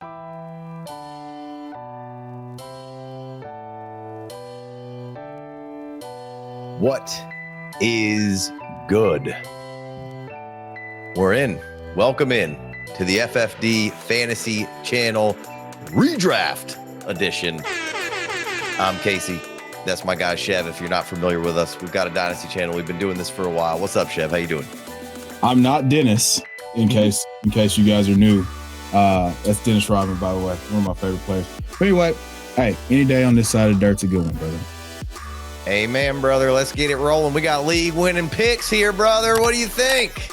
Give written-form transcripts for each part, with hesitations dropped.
What is good? We're in. Welcome in to the FFD Fantasy Channel Redraft Edition. I'm Casey. That's my guy, Chev. If you're not familiar with us, we've got a Dynasty channel. We've been doing this for a while. What's up, Chev? How you doing? I'm not Dennis, in case you guys are new. That's Dennis Rodman, by the way, one of my favorite players. But anyway, hey, any day on this side of the dirt's a good one, brother. Amen, brother. Let's get it rolling. We got league-winning picks here, brother. What do you think?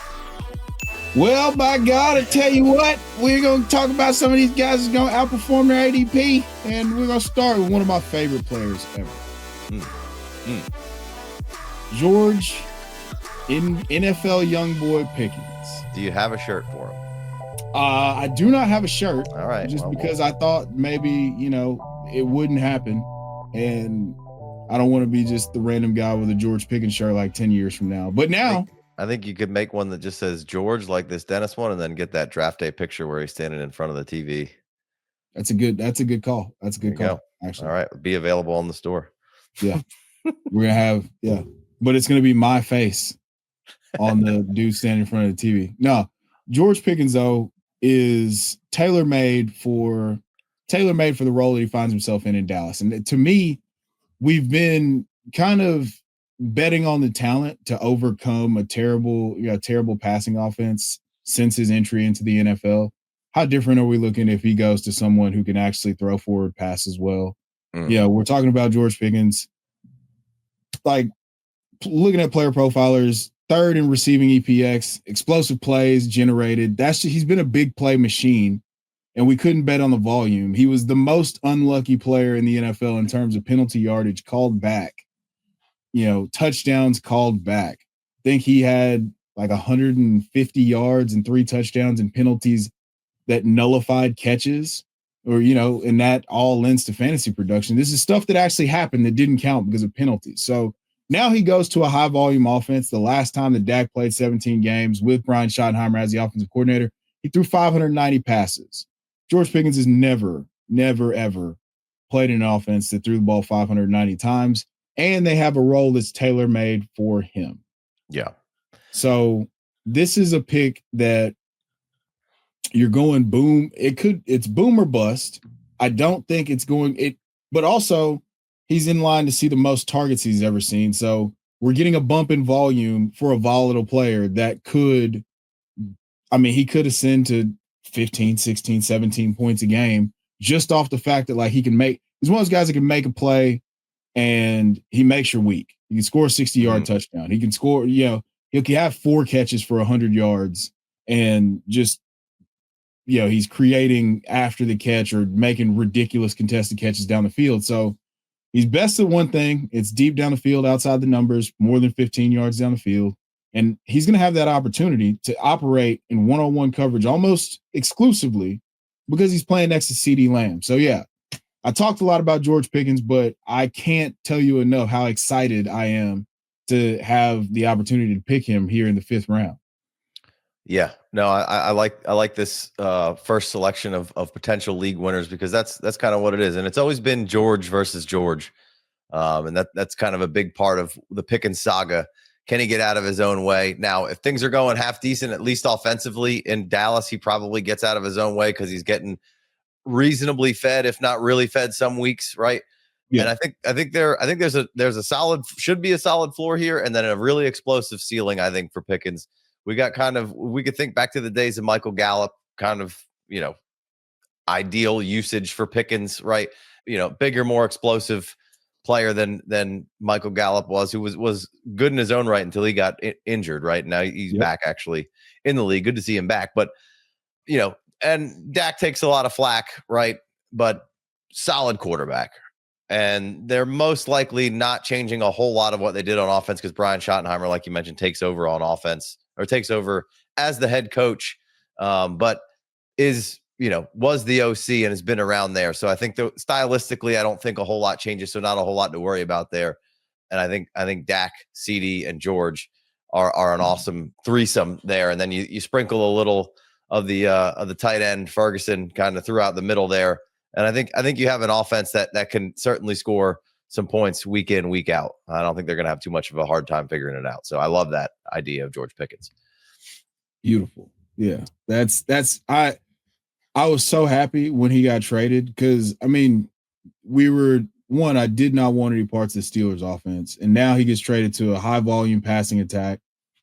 Well, by God, I tell you what, we're going to talk about some of these guys who's going to outperform their ADP, and we're going to start with one of my favorite players ever. George, in NFL young boy Pickens. Do you have a shirt for him? I do not have a shirt. All right. Because I thought maybe, it wouldn't happen, and I don't want to be just the random guy with a George Pickens shirt like 10 years from now. But now I think you could make one that just says George, like this Dennis one, and then get that draft day picture where he's standing in front of the TV. That's a good call. That's a good call. Actually. All right. Be available on the store. Yeah. We're going to have, but it's going to be my face on the dude standing in front of the TV. No, George Pickens, though, is tailor-made for the role that he finds himself in Dallas. And to me, we've been kind of betting on the talent to overcome a terrible passing offense since his entry into the NFL. How different are we looking if he goes to someone who can actually throw forward passes well? Yeah, we're talking about George Pickens. Like, looking at player profilers, third in receiving EPX, explosive plays generated. He's been a big play machine, and we couldn't bet on the volume. He was the most unlucky player in the NFL in terms of penalty yardage called back, touchdowns called back. I think he had like 150 yards and 3 touchdowns and penalties that nullified catches, and that all lends to fantasy production. This is stuff that actually happened that didn't count because of penalties. So now he goes to a high volume offense. The last time that Dak played 17 games with Brian Schottenheimer as the offensive coordinator, he threw 590 passes. George Pickens has never, ever played in an offense that threw the ball 590 times, and they have a role that's tailor-made for him. Yeah. So this is a pick that you're going boom. It's boom or bust. I don't think it's but also he's in line to see the most targets he's ever seen. So we're getting a bump in volume for a volatile player that he could ascend to 15, 16, 17 points a game just off the fact that he's one of those guys that can make a play and he makes your week. He can score a 60-yard touchdown. He can score, he can have 4 catches for 100 yards and just, he's creating after the catch or making ridiculous contested catches down the field. So he's best at one thing. It's deep down the field, outside the numbers, more than 15 yards down the field. And he's going to have that opportunity to operate in one-on-one coverage almost exclusively because he's playing next to CeeDee Lamb. So, I talked a lot about George Pickens, but I can't tell you enough how excited I am to have the opportunity to pick him here in the 5th round. Yeah, no, I like this first selection of potential league winners because that's kind of what it is. And it's always been George versus George. And that's kind of a big part of the Pickens saga. Can he get out of his own way? Now, if things are going half decent, at least offensively in Dallas, he probably gets out of his own way because he's getting reasonably fed, if not really fed some weeks, right? Yeah. And I think there's a solid, should be a solid floor here, and then a really explosive ceiling, I think, for Pickens. We could think back to the days of Michael Gallup, kind of, ideal usage for Pickens, right? Bigger, more explosive player than Michael Gallup was, who was good in his own right until he got injured, right? Now he's back actually in the league. Good to see him back. But, and Dak takes a lot of flack, right? But solid quarterback. And they're most likely not changing a whole lot of what they did on offense because Brian Schottenheimer, like you mentioned, takes over on offense or takes over as the head coach, but was the OC and has been around there. So I think stylistically, I don't think a whole lot changes. So not a whole lot to worry about there. And I think Dak, CeeDee, and George are an awesome threesome there. And then you sprinkle a little of the tight end Ferguson kind of throughout the middle there. And I think you have an offense that can certainly score some points week in, week out. I don't think they're going to have too much of a hard time figuring it out. So I love that idea of George Pickens. Beautiful. Yeah. I was so happy when he got traded because, I mean, I did not want any parts of the Steelers offense. And now he gets traded to a high volume passing attack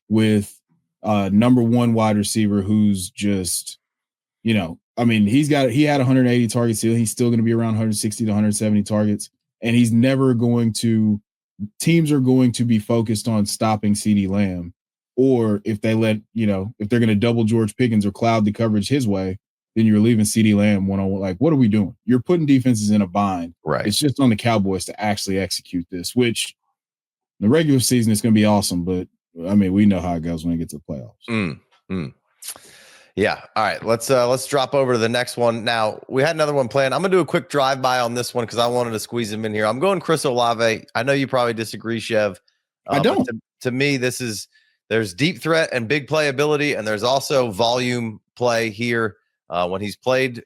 with number one wide receiver who's just, I mean, he had 180 targets. He's still going to be around 160 to 170 targets. And teams are going to be focused on stopping CeeDee Lamb. Or if they if they're going to double George Pickens or cloud the coverage his way, then you're leaving CeeDee Lamb one-on-one. Like, what are we doing? You're putting defenses in a bind. Right. It's just on the Cowboys to actually execute this, which the regular season is going to be awesome. But, I mean, we know how it goes when it gets to the playoffs. Yeah. All right. Let's drop over to the next one. Now, we had another one planned. I'm going to do a quick drive-by on this one because I wanted to squeeze him in here. I'm going Chris Olave. I know you probably disagree, Chev. I don't. To me, there's deep threat and big playability, and there's also volume play here. When he's played,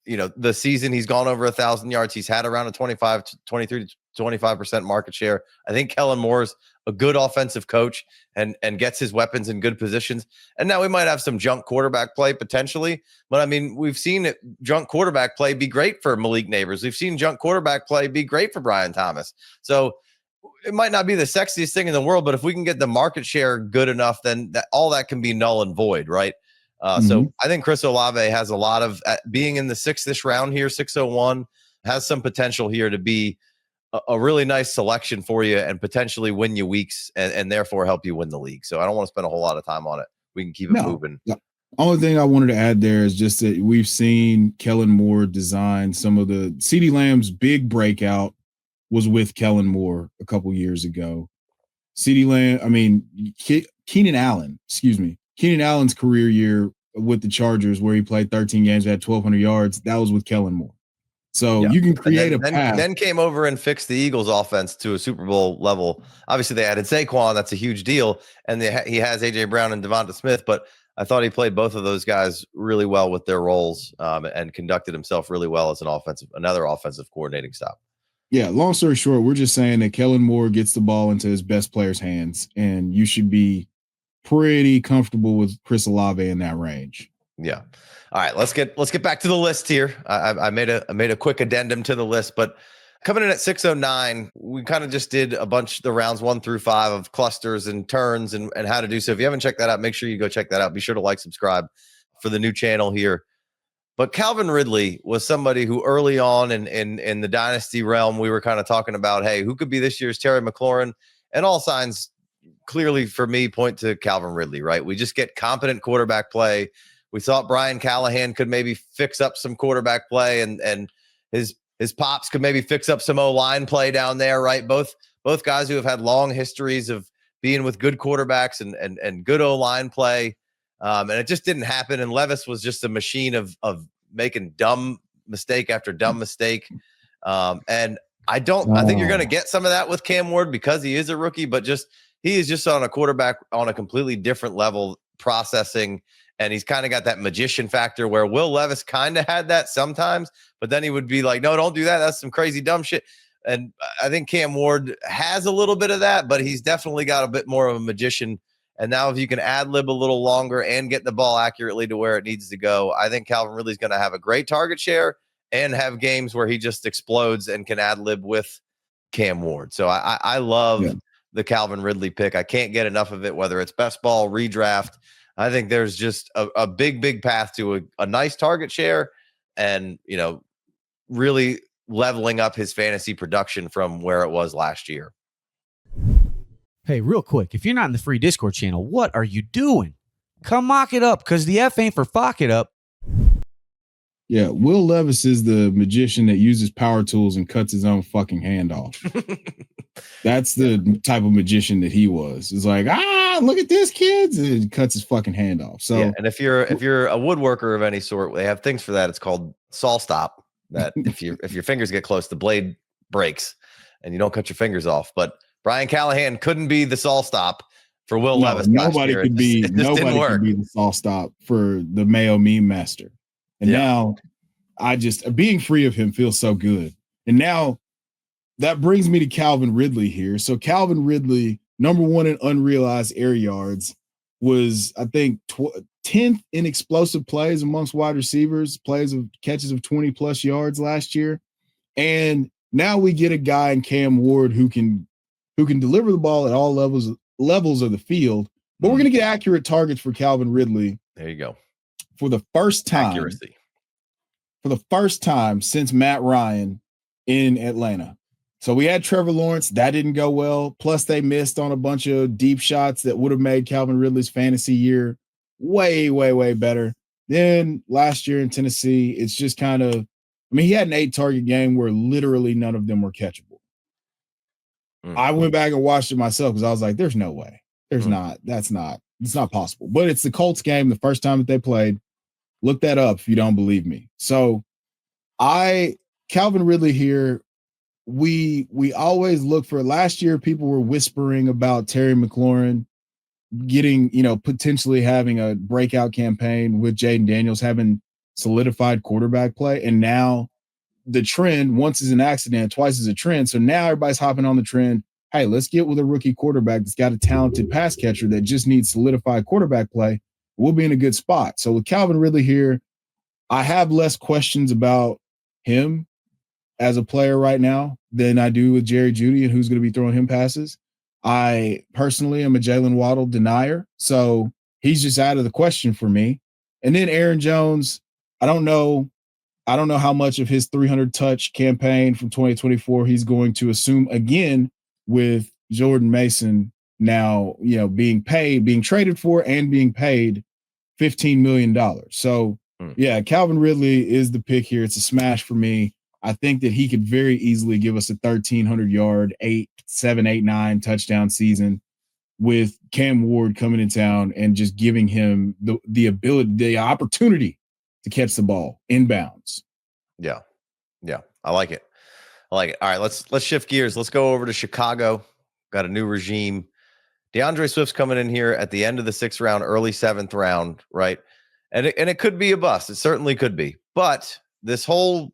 the season, he's gone over 1,000 yards. He's had around a 23 to 25% market share. I think Kellen Moore's a good offensive coach and gets his weapons in good positions. And now we might have some junk quarterback play potentially, but I mean, we've seen junk quarterback play be great for Malik Neighbors. We've seen junk quarterback play be great for Brian Thomas. So it might not be the sexiest thing in the world, but if we can get the market share good enough, then all that can be null and void, right? So I think Chris Olave has a lot of being in the sixth round here, 601, has some potential here to be a really nice selection for you and potentially win you weeks and therefore help you win the league. So I don't want to spend a whole lot of time on it. We can keep it moving. The only thing I wanted to add there is just that we've seen Kellen Moore design some of the CeeDee Lamb's big breakout was with Kellen Moore a couple years ago. Keenan Allen's career year with the Chargers where he played 13 games, had 1,200 yards, that was with Kellen Moore. So you can create a path. Then came over and fixed the Eagles offense to a Super Bowl level. Obviously, they added Saquon. That's a huge deal. And he has A.J. Brown and Devonta Smith. But I thought he played both of those guys really well with their roles and conducted himself really well as another offensive coordinating stop. Yeah, long story short, we're just saying that Kellen Moore gets the ball into his best player's hands, and you should be pretty comfortable with Chris Olave in that range. Yeah. All right, let's get back to the list here. I made a quick addendum to the list, but coming in at 609, we kind of just did a bunch of the rounds 1 through 5 of clusters and turns and how to do so. If you haven't checked that out, make sure you go check that out. Be sure to subscribe for the new channel here. But Calvin Ridley was somebody who early on in the Dynasty realm, we were kind of talking about, hey, who could be this year's Terry McLaurin? And all signs clearly for me point to Calvin Ridley, right? We just get competent quarterback play. We thought Brian Callahan could maybe fix up some quarterback play and his pops could maybe fix up some O-line play down there, right? Both guys who have had long histories of being with good quarterbacks and good O-line play. And it just didn't happen. And Levis was just a machine of making dumb mistake after dumb mistake. And I think you're going to get some of that with Cam Ward because he is a rookie, but he is just on a quarterback on a completely different level processing. And he's kind of got that magician factor where Will Levis kind of had that sometimes, but then he would be like, no, don't do that. That's some crazy dumb shit. And I think Cam Ward has a little bit of that, but he's definitely got a bit more of a magician. And now if you can ad-lib a little longer and get the ball accurately to where it needs to go, I think Calvin Ridley's going to have a great target share and have games where he just explodes and can ad-lib with Cam Ward. So I love the Calvin Ridley pick. I can't get enough of it, whether it's best ball, redraft. I think there's just a big path to a nice target share and, really leveling up his fantasy production from where it was last year. Hey, real quick, if you're not in the free Discord channel, what are you doing? Come mock it up, because the F ain't for fuck it up. Yeah, Will Levis is the magician that uses power tools and cuts his own fucking hand off. That's the type of magician that he was. It's like, look at this, kids, and it cuts his fucking hand off. So, yeah, and if you're a woodworker of any sort, they have things for that. It's called saw stop. That if your fingers get close, the blade breaks, and you don't cut your fingers off. But Brian Callahan couldn't be the saw stop for Will No, Levis. nobody year, could be it just didn't work. the soft stop for the Mayo meme master. And now I just being free of him feels so good. And now that brings me to Calvin Ridley here. So Calvin Ridley, number one in unrealized air yards, was I think 10th in explosive plays amongst wide receivers, catches of 20 plus yards last year. And now we get a guy in Cam Ward who can deliver the ball at all levels of the field. But we're going to get accurate targets for Calvin Ridley. There you go. For the first time. Accuracy. For the first time since Matt Ryan in Atlanta. So we had Trevor Lawrence. That didn't go well. Plus, they missed on a bunch of deep shots that would have made Calvin Ridley's fantasy year way, way, way better. Then last year in Tennessee, it's just kind of, he had an 8-target game where literally none of them were catchable. I went back and watched it myself because I was like, there's no way. It's not possible. But it's the Colts game, the first time that they played. Look that up if you don't believe me. So Calvin Ridley here, we always look for, last year people were whispering about Terry McLaurin getting, potentially having a breakout campaign with Jaden Daniels having solidified quarterback play. And now the trend, once is an accident, twice is a trend. So now everybody's hopping on the trend. Hey, let's get with a rookie quarterback that's got a talented pass catcher that just needs solidified quarterback play. We'll be in a good spot. So with Calvin Ridley here, I have less questions about him as a player right now than I do with Jerry Jeudy and who's going to be throwing him passes. I personally am a Jalen Waddle denier, so he's just out of the question for me. And then Aaron Jones, I don't know how much of his 300 touch campaign from 2024 he's going to assume again with Jordan Mason now, being traded for and being paid $15 million. So yeah, Calvin Ridley is the pick here. It's a smash for me. I think that he could very easily give us a 1,300 yard, 8-9 touchdown season with Cam Ward coming in town and just giving him the opportunity to catch the ball inbounds. Yeah. I like it. All right, let's shift gears. Let's go over to Chicago. Got a new regime. DeAndre Swift's coming in here at the end of the 6th round, early 7th round, right? And it could be a bust. It certainly could be. But this whole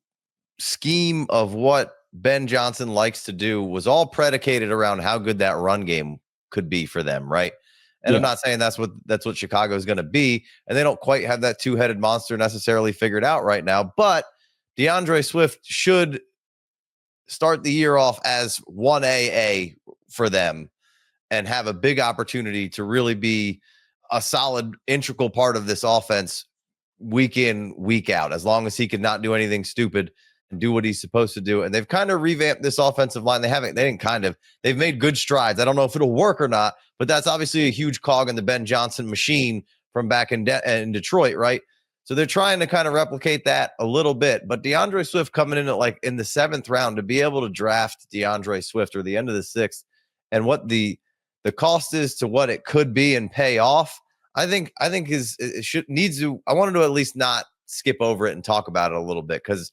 scheme of what Ben Johnson likes to do was all predicated around how good that run game could be for them, right? And I'm not saying that's what Chicago is going to be, and they don't quite have that two-headed monster necessarily figured out right now, but DeAndre Swift should start the year off as 1AA for them and have a big opportunity to really be a solid, integral part of this offense week in, week out, as long as he could not do anything stupid and do what he's supposed to do. And they've kind of revamped this offensive line. They've made good strides. I don't know if it'll work or not, but that's obviously a huge cog in the Ben Johnson machine from back in Detroit, right? So they're trying to kind of replicate that a little bit. But DeAndre Swift coming in at in the 7th round, to be able to draft DeAndre Swift or the end of the 6th, and what the cost is to what it could be and pay off, I think I wanted to at least not skip over it and talk about it a little bit, because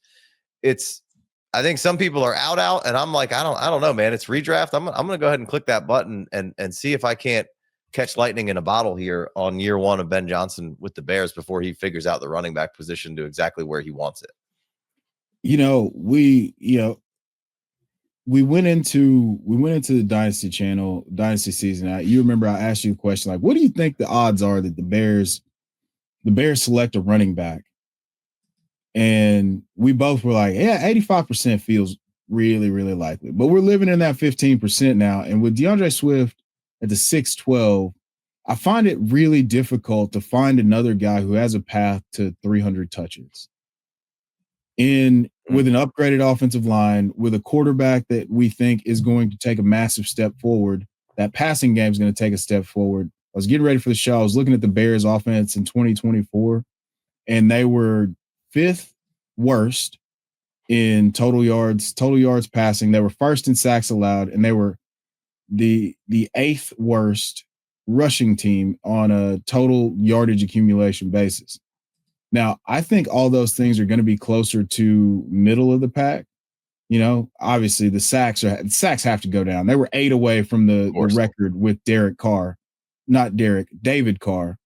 I think some people are out, and I'm like, I don't know, man. It's redraft. I'm gonna go ahead and click that button and see if I can't catch lightning in a bottle here on year 1 of Ben Johnson with the Bears before he figures out the running back position to exactly where he wants it. We went into the Dynasty season. You remember I asked you a question, like, what do you think the odds are that the Bears select a running back? And we both were like, yeah, 85% feels really, really likely. But we're living in that 15% now. And with DeAndre Swift at the 6'12", I find it really difficult to find another guy who has a path to 300 touches. With an upgraded offensive line, with a quarterback that we think is going to take a massive step forward, that passing game is going to take a step forward. I was getting ready for the show. I was looking at the Bears offense in 2024, and they were 5th worst in total yards passing. They were 1st in sacks allowed, and they were the 8th worst rushing team on a total yardage accumulation basis. Now, I think all those things are going to be closer to middle of the pack. Obviously the sacks have to go down. They were 8 away from the record with Derek Carr. not Derek, David Carr,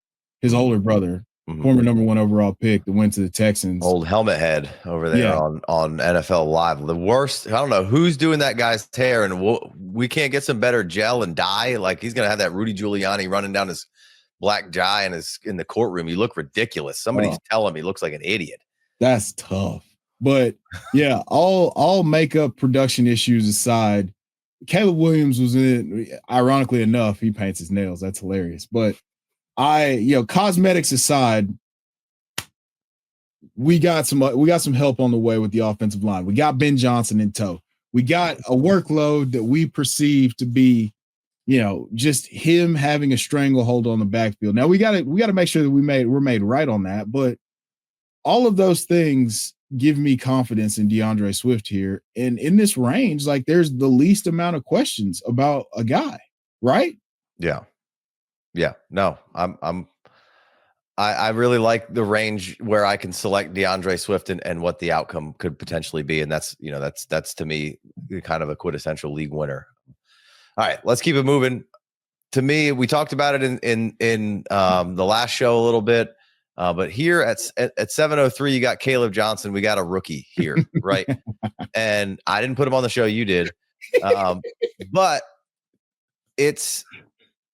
his older brother, former number 1 overall pick that went to the Texans. Old helmet head over there on NFL Live. The worst. I don't know who's doing that guy's hair, and we can't get some better gel and dye. Like he's gonna have that Rudy Giuliani running down his black dye and in the courtroom. You look ridiculous. Somebody's telling me he looks like an idiot. That's tough. But yeah, all makeup production issues aside, Caleb Williams was in it. Ironically enough, he paints his nails. That's hilarious. But cosmetics aside, we got some help on the way with the offensive line. We got Ben Johnson in tow. We got a workload that we perceive to be, just him having a stranglehold on the backfield. Now we got to make sure that we're made right on that. But all of those things give me confidence in DeAndre Swift here. And in this range, like there's the least amount of questions about a guy, right? Yeah. Yeah. No, I really like the range where I can select DeAndre Swift and what the outcome could potentially be. And that's to me kind of a quintessential league winner. All right, let's keep it moving. To me, we talked about it in the last show a little bit. But here at 7:03, you got Kaleb Johnson. We got a rookie here, right? And I didn't put him on the show. You did. But it's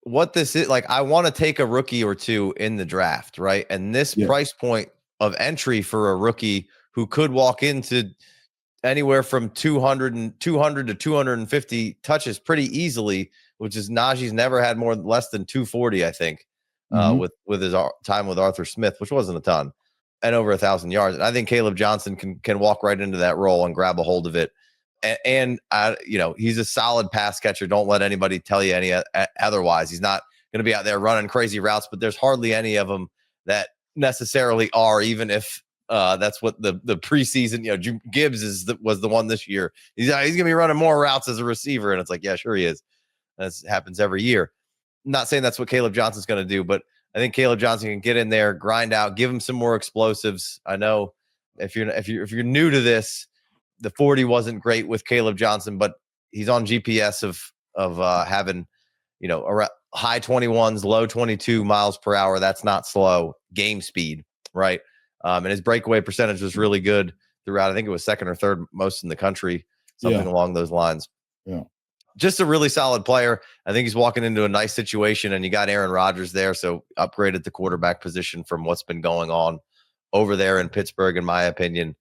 what this is. Like, I want to take a rookie or two in the draft, right? And this price point of entry for a rookie who could walk into anywhere from 200 to 250 touches pretty easily, which is Najee's never had less than 240, I think. With his time with Arthur Smith, which wasn't a ton, and over 1,000 yards. And I think Kaleb Johnson can walk right into that role and grab a hold of it. And he's a solid pass catcher. Don't let anybody tell you any otherwise. He's not going to be out there running crazy routes, but there's hardly any of them that necessarily are, even if that's what the preseason, Gibbs was the one this year. He's going to be running more routes as a receiver. And it's like, yeah, sure he is. That happens every year. I'm not saying that's what Kaleb Johnson's going to do, but I think Kaleb Johnson can get in there, grind out, give him some more explosives. I know if you're new to this, the 40 wasn't great with Kaleb Johnson, but he's on GPS of having around high 21s, low 22 miles per hour. That's not slow game speed, right? And his breakaway percentage was really good throughout. I think it was second or third most in the country, something along those lines. Yeah. Just a really solid player. I think he's walking into a nice situation, and you got Aaron Rodgers there, so upgraded the quarterback position from what's been going on over there in Pittsburgh, in my opinion.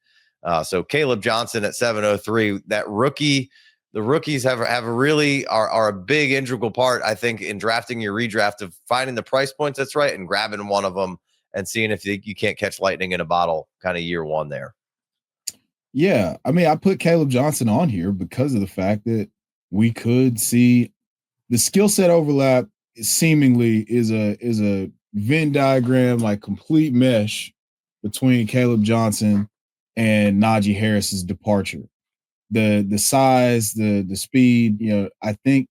So Kaleb Johnson at 7:03. That rookie, the rookies have a really are a big integral part, I think, in drafting your redraft, of finding the price points that's right and grabbing one of them and seeing if you can't catch lightning in a bottle kind of year one there. Yeah, I mean, I put Kaleb Johnson on here because of the fact that we could see the skill set overlap seemingly is a Venn diagram, like complete mesh between Kaleb Johnson and Najee Harris's departure. The size, the speed, I think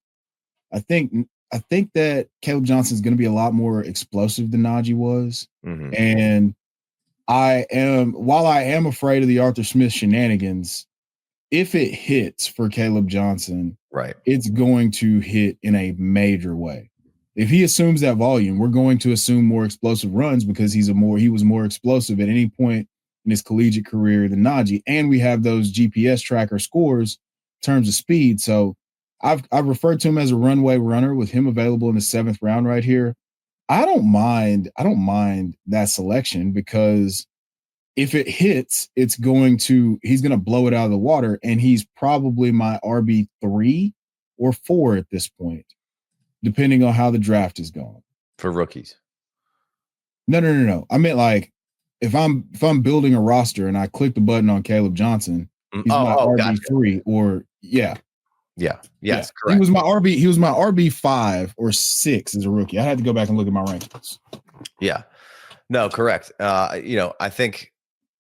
that Kaleb Johnson is going to be a lot more explosive than Najee was. Mm-hmm. And while I am afraid of the Arthur Smith shenanigans, if it hits for Kaleb Johnson, right, it's going to hit in a major way. If he assumes that volume, we're going to assume more explosive runs because he was more explosive at any point in his collegiate career than Najee. And we have those GPS tracker scores in terms of speed. So I've referred to him as a runway runner with him available in the 7th round right here. I don't mind that selection because if it hits, he's going to blow it out of the water, and he's probably my RB3 or 4 at this point, depending on how the draft is going. For rookies. No. I meant like if I'm building a roster and I click the button on Kaleb Johnson, he's my RB3 gotcha. Or yes, correct. He was my RB5 or 6 as a rookie. I had to go back and look at my rankings. Yeah. No, correct. I think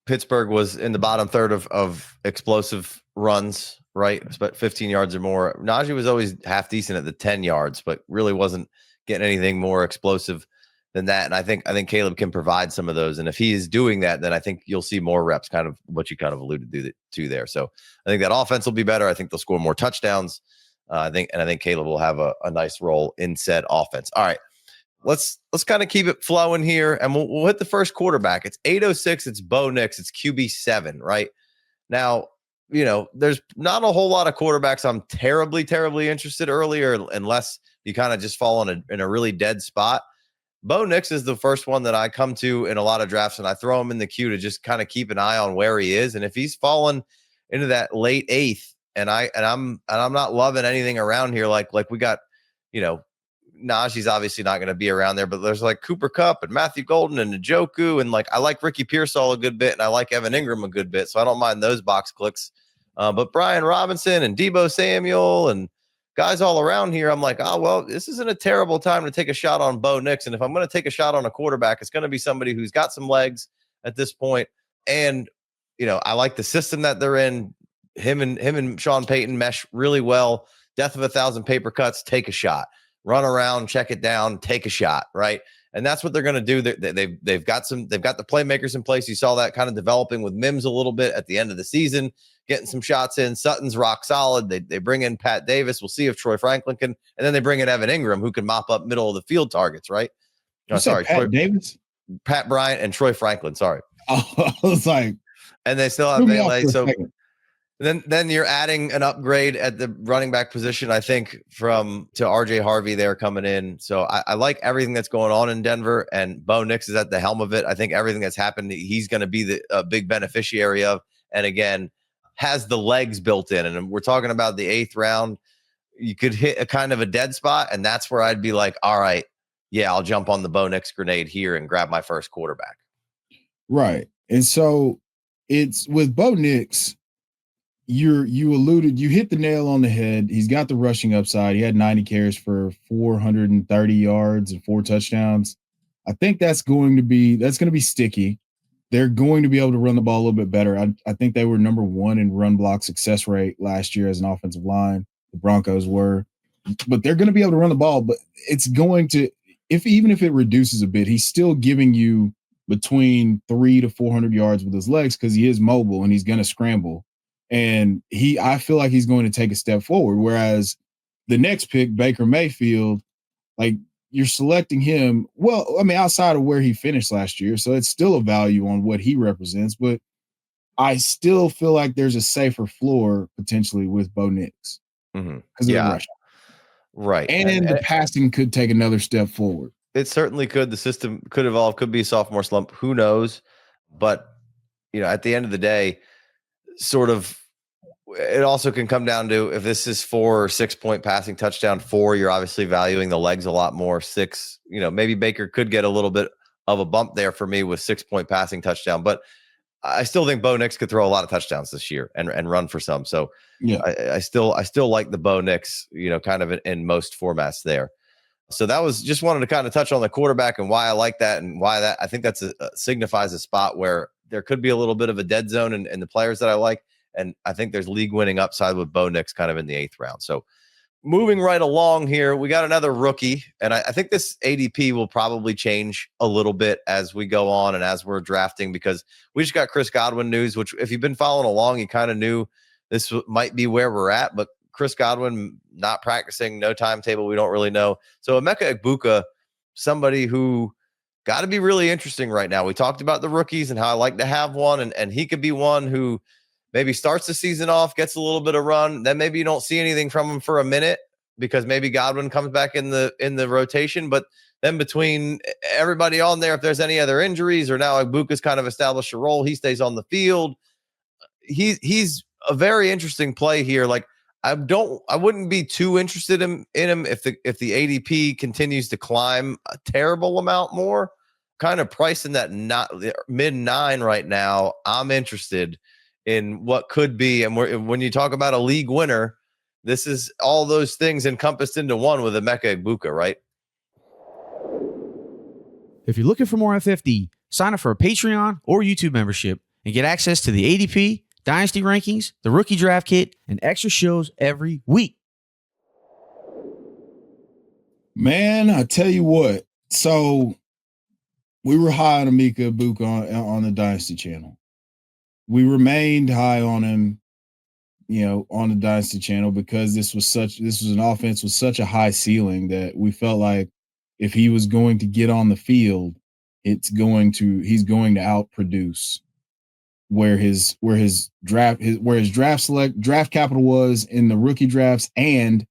Pittsburgh was in the bottom third of explosive runs, right? But 15 yards or more. Najee was always half decent at the 10 yards, but really wasn't getting anything more explosive than that. And I think Kaleb can provide some of those. And if he is doing that, then I think you'll see more reps, kind of what you kind of alluded to there. So I think that offense will be better. I think they'll score more touchdowns. I think Kaleb will have a nice role in said offense. All right. let's kind of keep it flowing here, and we'll hit the first quarterback. It's 8:06. It's Bo Nix. It's QB7, right? Now, there's not a whole lot of quarterbacks I'm terribly, terribly interested earlier, unless you kind of just fall in a really dead spot. Bo Nix is the first one that I come to in a lot of drafts, and I throw him in the queue to just kind of keep an eye on where he is. And if he's fallen into that late 8th, and I'm not loving anything around here, like we got, Najee's obviously not going to be around there, but there's like Cooper Kupp and Matthew Golden and Njoku, and like I like Ricky Pearsall a good bit, and I like Evan Ingram a good bit, so I don't mind those box clicks. But Brian Robinson and Deebo Samuel and guys all around here, I'm like, oh, well, this isn't a terrible time to take a shot on Bo Nix. And if I'm going to take a shot on a quarterback, it's going to be somebody who's got some legs at this point. And, I like the system that they're in. Him and Sean Payton mesh really well. Death of 1,000 paper cuts, take a shot. Run around, check it down, take a shot, right? And that's what they're going to do. They've got the playmakers in place. You saw that kind of developing with Mims a little bit at the end of the season, getting some shots in. Sutton's rock solid. They bring in Pat Davis. We'll see if Troy Franklin can, and then they bring in Evan Ingram, who can mop up middle of the field targets, right? Davis, Pat Bryant, and Troy Franklin. Sorry, I was like, and they still have Bailey. So then you're adding an upgrade at the running back position, I think, to RJ Harvey there coming in. So I like everything that's going on in Denver, and Bo Nix is at the helm of it. I think everything that's happened, he's going to be the big beneficiary of. And again, has the legs built in. And we're talking about the 8th round. You could hit a kind of a dead spot, and that's where I'd be like, all right, yeah, I'll jump on the Bo Nix grenade here and grab my first quarterback. Right. And so it's with Bo Nix, you hit the nail on the head. He's got the rushing upside. He had 90 carries for 430 yards and 4 touchdowns. I think that's going to be sticky. They're going to be able to run the ball a little bit better. I think they were number 1 in run block success rate last year as an offensive line. The Broncos were, but they're going to be able to run the ball. But it's going to, even if it reduces a bit, he's still giving you between 300 to 400 yards with his legs because he is mobile and he's going to scramble. And I feel like he's going to take a step forward. Whereas the next pick, Baker Mayfield, like you're selecting him. Well, I mean, outside of where he finished last year. So it's still a value on what he represents. But I still feel like there's a safer floor potentially with Bo Nix. Mm-hmm. Because of the rush. Right. And the passing could take another step forward. It certainly could. The system could evolve, could be a sophomore slump. Who knows? But, at the end of the day, sort of, it also can come down to if this is 4 or 6 point passing touchdown, 4, you're obviously valuing the legs a lot more. 6, maybe Baker could get a little bit of a bump there for me with 6 point passing touchdown, but I still think Bo Nix could throw a lot of touchdowns this year and run for some. So yeah, I still like the Bo Nix, kind of in most formats there. So that was just wanted to kind of touch on the quarterback and why I like that and why that I think that's signifies a spot where there could be a little bit of a dead zone in the players that I like. And I think there's league winning upside with Bo Nix kind of in the 8th round. So moving right along here, we got another rookie. And I think this ADP will probably change a little bit as we go on and as we're drafting, because we just got Chris Godwin news, which if you've been following along, you kind of knew this might be where we're at. But Chris Godwin not practicing, no timetable, we don't really know. So Emeka Egbuka, somebody who got to be really interesting right now. We talked about the rookies and how I like to have one, and he could be one who maybe starts the season off, gets a little bit of run, then maybe you don't see anything from him for a minute because maybe Godwin comes back in the rotation. But then between everybody on there, if there's any other injuries or now Egbuka's kind of established a role, he stays on the field. He's a very interesting play here. Like I wouldn't be too interested in him if the ADP continues to climb a terrible amount more. Kind of pricing that mid 9 right now. I'm interested in what could be. And when you talk about a league winner, this is all those things encompassed into one with Emeka Egbuka, right? If you're looking for more FFD, sign up for a Patreon or YouTube membership and get access to the ADP, Dynasty rankings, the rookie draft kit, and extra shows every week. Man, I tell you what. So we were high on Emeka Egbuka on the Dynasty channel. We remained high on him, on the Dynasty channel because this was an offense with such a high ceiling that we felt like if he was going to get on the field, he's going to outproduce where his draft capital was in the rookie drafts and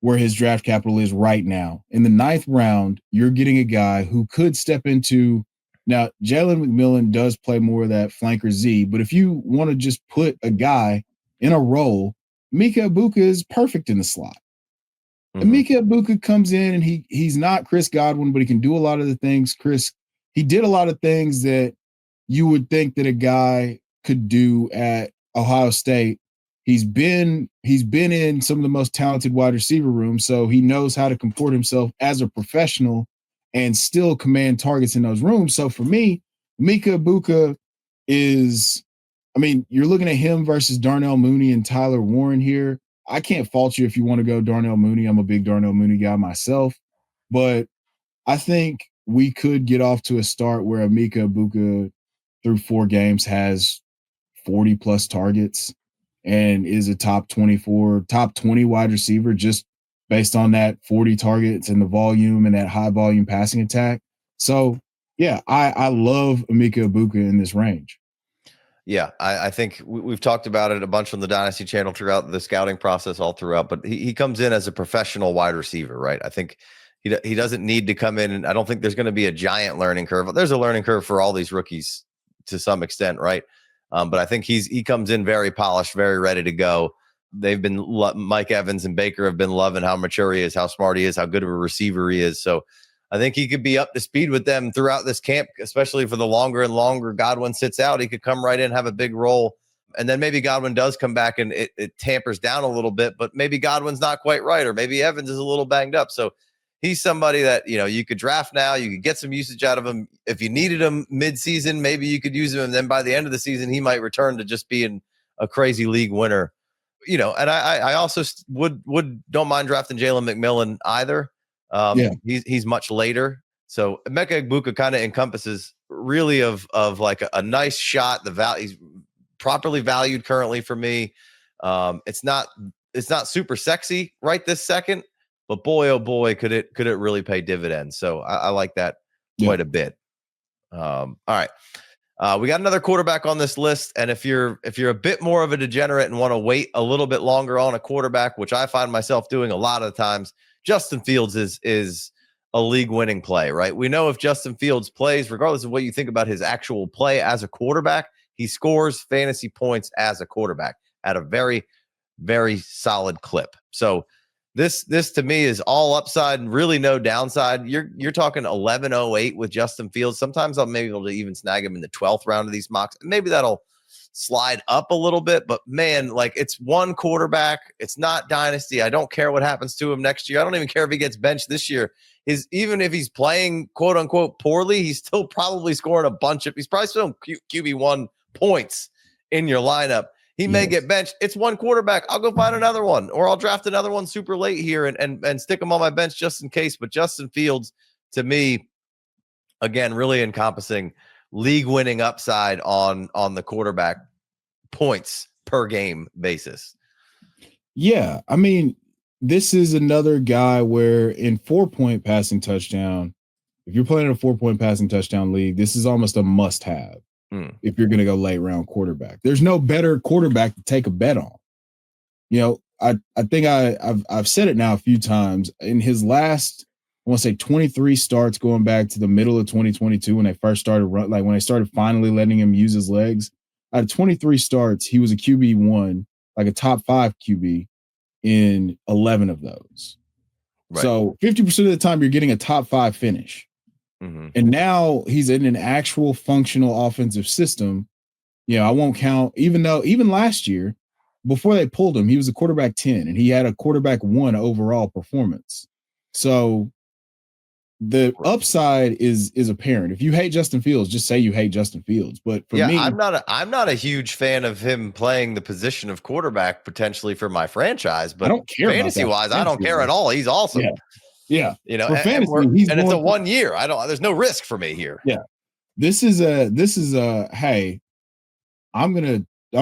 where his draft capital is right now. In the 9th round, you're getting a guy who could step into. Now, Jalen McMillan does play more of that flanker Z, but if you want to just put a guy in a role, Emeka Egbuka is perfect in the slot. Emeka Egbuka comes in and he's not Chris Godwin, but he can do a lot of the things he did a lot of things that you would think that a guy could do at Ohio State. He's been in some of the most talented wide receiver rooms, so he knows how to comport himself as a professional and still command targets in those rooms. So for me, Emeka Egbuka is, you're looking at him versus Darnell Mooney and Tyler Warren here. I can't fault you if you want to go Darnell Mooney. I'm a big Darnell Mooney guy myself, but I think we could get off to a start where Emeka Egbuka through 4 games has 40 plus targets and is a top 20 wide receiver just based on that 40 targets and the volume and that high volume passing attack. So yeah, I love Emeka Egbuka in this range. Yeah, I think we've talked about it a bunch on the Dynasty channel throughout the scouting process all throughout, but he comes in as a professional wide receiver, right? I think he doesn't need to come in, and I don't think there's going to be a giant learning curve. There's a learning curve for all these rookies to some extent, right? But I think he comes in very polished, very ready to go. They've been Mike Evans and Baker have been loving how mature he is, how smart he is, how good of a receiver he is. So I think he could be up to speed with them throughout this camp, especially for the longer and longer Godwin sits out. He could come right in, have a big role. And then maybe Godwin does come back and it tampers down a little bit, but maybe Godwin's not quite right, or maybe Evans is a little banged up. So he's somebody that, you could draft now. You could get some usage out of him. If you needed him mid-season, maybe you could use him. And then by the end of the season, he might return to just being a crazy league winner. And I also don't mind drafting Jalen McMillan either. He's much later. So Emeka Egbuka kind of encompasses really of like a nice shot. The value, he's properly valued currently for me. It's not super sexy right this second, but boy, oh boy, could it really pay dividends. So I like that quite a bit. All right. We got another quarterback on this list. And if you're a bit more of a degenerate and want to wait a little bit longer on a quarterback, which I find myself doing a lot of the times, Justin Fields is a league winning play, right? We know if Justin Fields plays, regardless of what you think about his actual play as a quarterback, he scores fantasy points as a quarterback at a very, very solid clip. So this to me is all upside and really no downside. You're talking 1108 with Justin Fields. Sometimes I'll maybe able to even snag him in the 12th round of these mocks. Maybe that'll slide up a little bit, but man, like, it's one quarterback. It's not Dynasty. I don't care what happens to him next year. I don't even care if he gets benched this year. Even if he's playing quote unquote poorly, he's still probably scoring he's probably still QB1 points in your lineup. He may get benched. It's one quarterback. I'll go find another one, or I'll draft another one super late here and stick him on my bench just in case. But Justin Fields, to me, again, really encompassing league winning upside on the quarterback points per game basis. Yeah. I mean, this is another guy where in 4-point passing touchdown, if you're playing in a 4-point passing touchdown league, this is almost a must have. If you're going to go late round quarterback, there's no better quarterback to take a bet on. I think I've said it now a few times. In his last, I want to say 23 starts going back to the middle of 2022 when they first started when they started finally letting him use his legs. Out of 23 starts, he was a QB1, like a top 5 QB in 11 of those. Right. So 50% of the time you're getting a top 5 finish. Mm-hmm. And now he's in an actual functional offensive system. I won't count, even last year, before they pulled him, he was a quarterback 10 and he had a quarterback 1 overall performance. So the upside is apparent. If you hate Justin Fields, just say you hate Justin Fields. But for me, I'm not a huge fan of him playing the position of quarterback potentially for my franchise, but I don't care fantasy wise, I don't care at all. He's awesome. Yeah. For fantasy, and it's a 1 year. There's no risk for me here. Yeah. This is a hey, I'm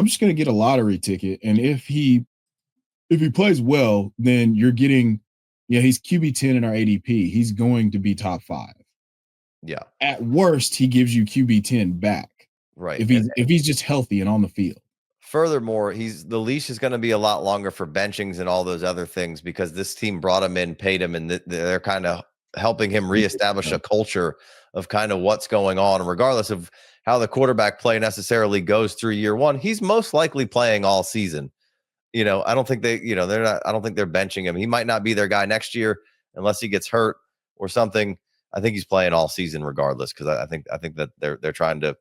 just gonna get a lottery ticket. And if he plays well, then you're getting Yeah, he's QB10 in our ADP. He's going to be top 5. Yeah. At worst, he gives you QB10 back. Right. If he's just healthy and on the field. Furthermore, the leash is going to be a lot longer for benchings and all those other things because this team brought him in, paid him, and they're kind of helping him reestablish a culture of kind of what's going on, regardless of how the quarterback play necessarily goes through year one. He's most likely playing all season. I don't think I don't think they're benching him. He might not be their guy next year unless he gets hurt or something. I think he's playing all season regardless because I think that they're trying to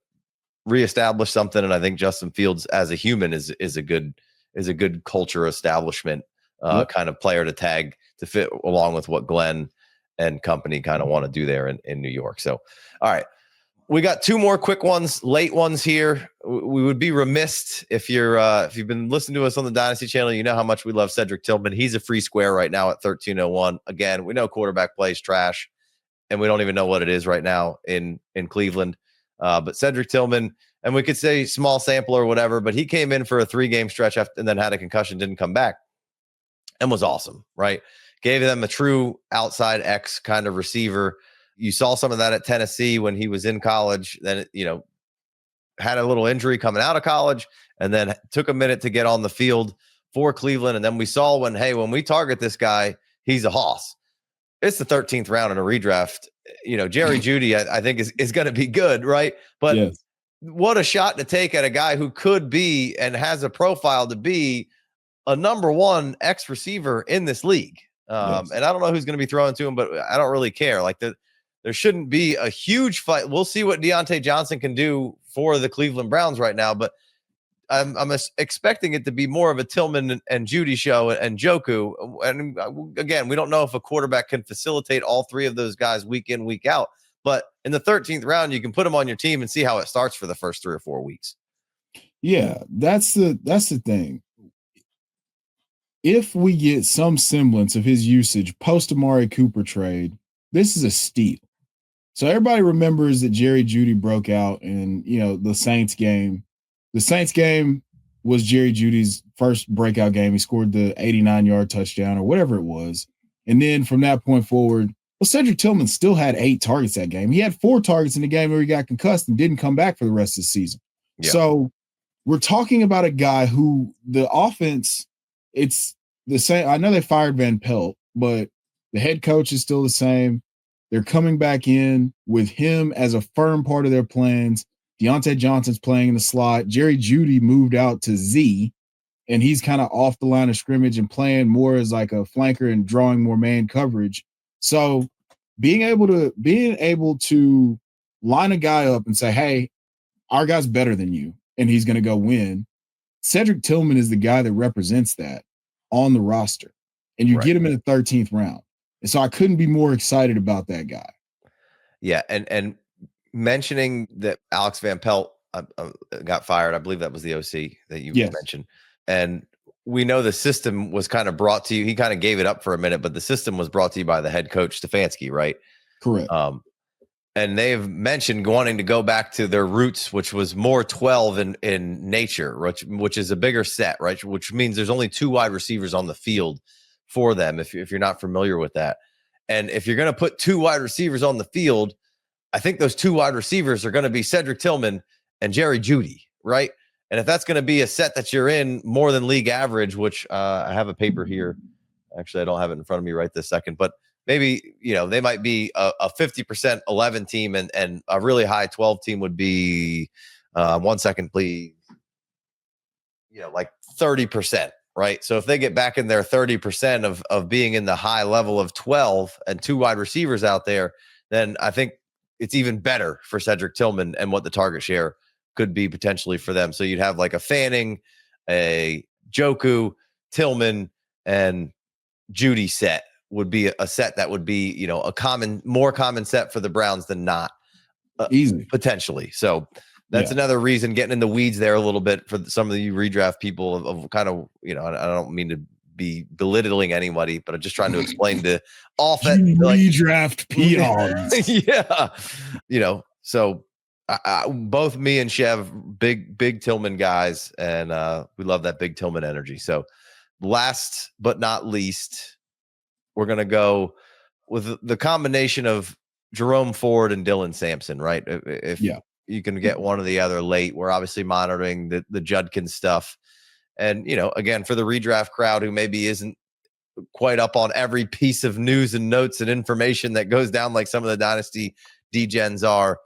reestablish something, and I think Justin Fields as a human is a good culture establishment kind of player to tag to fit along with what Glenn and company kind of want to do there in New York. So, all right, we got 2 more quick ones, late ones here. We would be remiss if you've been listening to us on the Dynasty channel, you know how much we love Cedric Tillman. He's a free square right now at 1301. Again, we know quarterback plays trash, and we don't even know what it is right now in Cleveland. But Cedric Tillman, and we could say small sample or whatever, but he came in for a 3-game stretch and then had a concussion, didn't come back, and was awesome, right? Gave them a true outside X kind of receiver. You saw some of that at Tennessee when he was in college. Then, had a little injury coming out of college and then took a minute to get on the field for Cleveland. And then we saw when we target this guy, he's a hoss. It's the 13th round in a redraft. Jerry Jeudy, I think is going to be good, right? But yes. What a shot to take at a guy who could be and has a profile to be a number 1 X receiver in this league. Yes. And I don't know who's going to be throwing to him, but I don't really care. Like there shouldn't be a huge fight. We'll see what Deontay Johnson can do for the Cleveland Browns right now, but I'm expecting it to be more of a Tillman and Jeudy show and Joku. And again, we don't know if a quarterback can facilitate all 3 of those guys week in, week out. But in the 13th round, you can put them on your team and see how it starts for the first 3 or 4 weeks. Yeah, that's the thing. If we get some semblance of his usage post Amari Cooper trade, this is a steal. So everybody remembers that Jerry Jeudy broke out in the Saints game. The Saints game was Jerry Jeudy's first breakout game. He scored the 89-yard touchdown or whatever it was. And then from that point forward, Cedric Tillman still had 8 targets that game. He had 4 targets in the game where he got concussed and didn't come back for the rest of the season. Yeah. So we're talking about a guy who the offense, it's the same. I know they fired Van Pelt, but the head coach is still the same. They're coming back in with him as a firm part of their plans. Deontay Johnson's playing in the slot. Jerry Jeudy moved out to Z, and he's kind of off the line of scrimmage and playing more as like a flanker and drawing more man coverage. So being able to line a guy up and say, hey, our guy's better than you, and he's going to go win. Cedric Tillman is the guy that represents that on the roster, and you get him in the 13th round. And so I couldn't be more excited about that guy. Yeah. And mentioning that Alex Van Pelt got fired, I believe that was the OC that you mentioned. And we know the system was kind of brought to you. He kind of gave it up for a minute, but the system was brought to you by the head coach, Stefanski, right? Correct. And they've mentioned wanting to go back to their roots, which was more 12 in nature, which is a bigger set, right? Which means there's only 2 wide receivers on the field for them, if you're not familiar with that. And if you're going to put 2 wide receivers on the field, I think those 2 wide receivers are going to be Cedric Tillman and Jerry Jeudy, right? And if that's going to be a set that you're in more than league average, which I have a paper here. Actually, I don't have it in front of me right this second, but maybe, they might be a 50% 11 team and a really high 12 team would be 1 second, please. Like 30%, right? So if they get back in their 30% of being in the high level of 12 and 2 wide receivers out there, then I think it's even better for Cedric Tillman and what the target share could be potentially for them. So you'd have like a Fanning, a Joku, Tillman, and Jeudy set would be a set that would be, a more common set for the Browns than not. Easy. Potentially. So that's another reason, getting in the weeds there a little bit for some of you redraft people of kind of, I don't mean to be belittling anybody, but I'm just trying to explain the offense. Redraft peons. Yeah. So both me and Chev, big Tillman guys, and we love that big Tillman energy. So last but not least, we're going to go with the combination of Jerome Ford and Dylan Sampson, right? If you can get one or the other late, we're obviously monitoring the Judkins stuff. And, again, for the redraft crowd who maybe isn't quite up on every piece of news and notes and information that goes down like some of the Dynasty D-Gens are,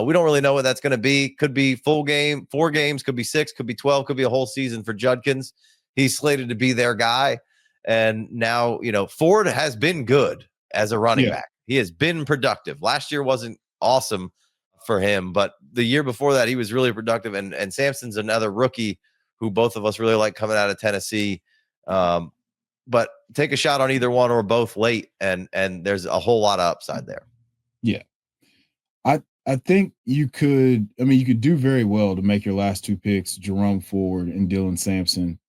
we don't really know what that's going to be. Could be full game, 4 games, could be 6, could be 12, could be a whole season for Judkins. He's slated to be their guy. And now, Ford has been good as a running back. He has been productive. Last year wasn't awesome for him, but the year before that, he was really productive. And Sampson's another rookie who both of us really like coming out of Tennessee. But take a shot on either one or both late, and there's a whole lot of upside there. Yeah. I think you could do very well to make your last 2 picks, Jerome Ford and Dylan Sampson.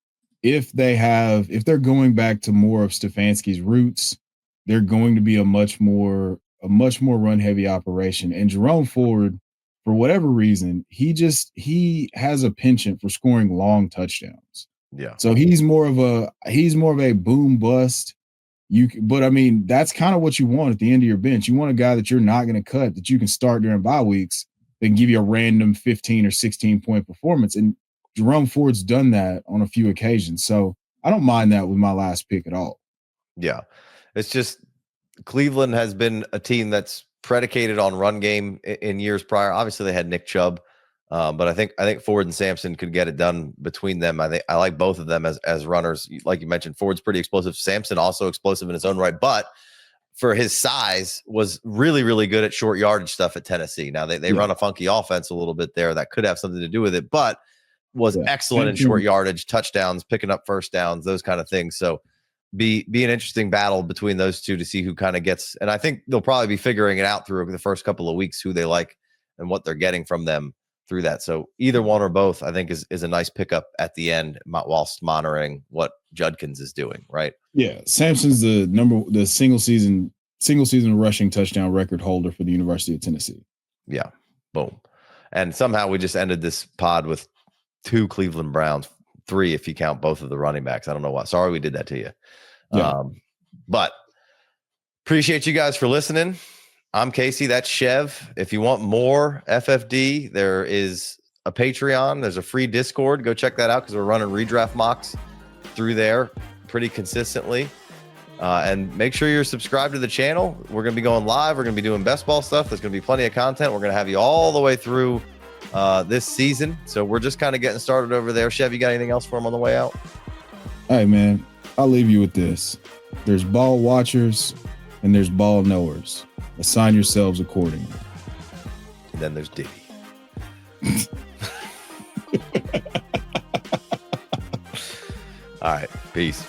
If they're going back to more of Stefanski's roots, they're going to be a much more run heavy operation. And Jerome Ford, for whatever reason, he has a penchant for scoring long touchdowns. Yeah. So he's more of a boom bust. But that's kind of what you want at the end of your bench. You want a guy that you're not going to cut, that you can start during bye weeks, that can give you a random 15 or 16 point performance. And Jerome Ford's done that on a few occasions. So I don't mind that with my last pick at all. Yeah. It's just Cleveland has been a team that's predicated on run game in years prior. Obviously they had Nick Chubb. But I think Ford and Sampson could get it done between them. I like both of them as runners. Like you mentioned, Ford's pretty explosive. Sampson also explosive in his own right, but for his size was really, really good at short yardage stuff at Tennessee. Now they run a funky offense a little bit there that could have something to do with it, but was excellent in short yardage, touchdowns, picking up first downs, those kind of things. So be an interesting battle between those two to see who kind of gets, and I think they'll probably be figuring it out through the first couple of weeks, who they like and what they're getting from them through that. So either one or both, I think, is a nice pickup at the end whilst monitoring what Judkins is doing, right? Yeah. Sampson's the single season rushing touchdown record holder for the University of Tennessee. Yeah. Boom. And somehow we just ended this pod with 2 Cleveland Browns, 3 if you count both of the running backs. I don't know why. Sorry we did that to you. Yeah. But appreciate you guys for listening. I'm Casey. That's Chev. If you want more FFD, there is a Patreon. There's a free Discord. Go check that out because we're running redraft mocks through there pretty consistently. And make sure you're subscribed to the channel. We're going to be going live. We're going to be doing best ball stuff. There's going to be plenty of content. We're going to have you all the way through this season. So we're just kind of getting started over there. Chev, you got anything else for him on the way out? Hey, man, I'll leave you with this. There's ball watchers and there's ball knowers. Assign yourselves accordingly. And then there's Diddy. All right. Peace.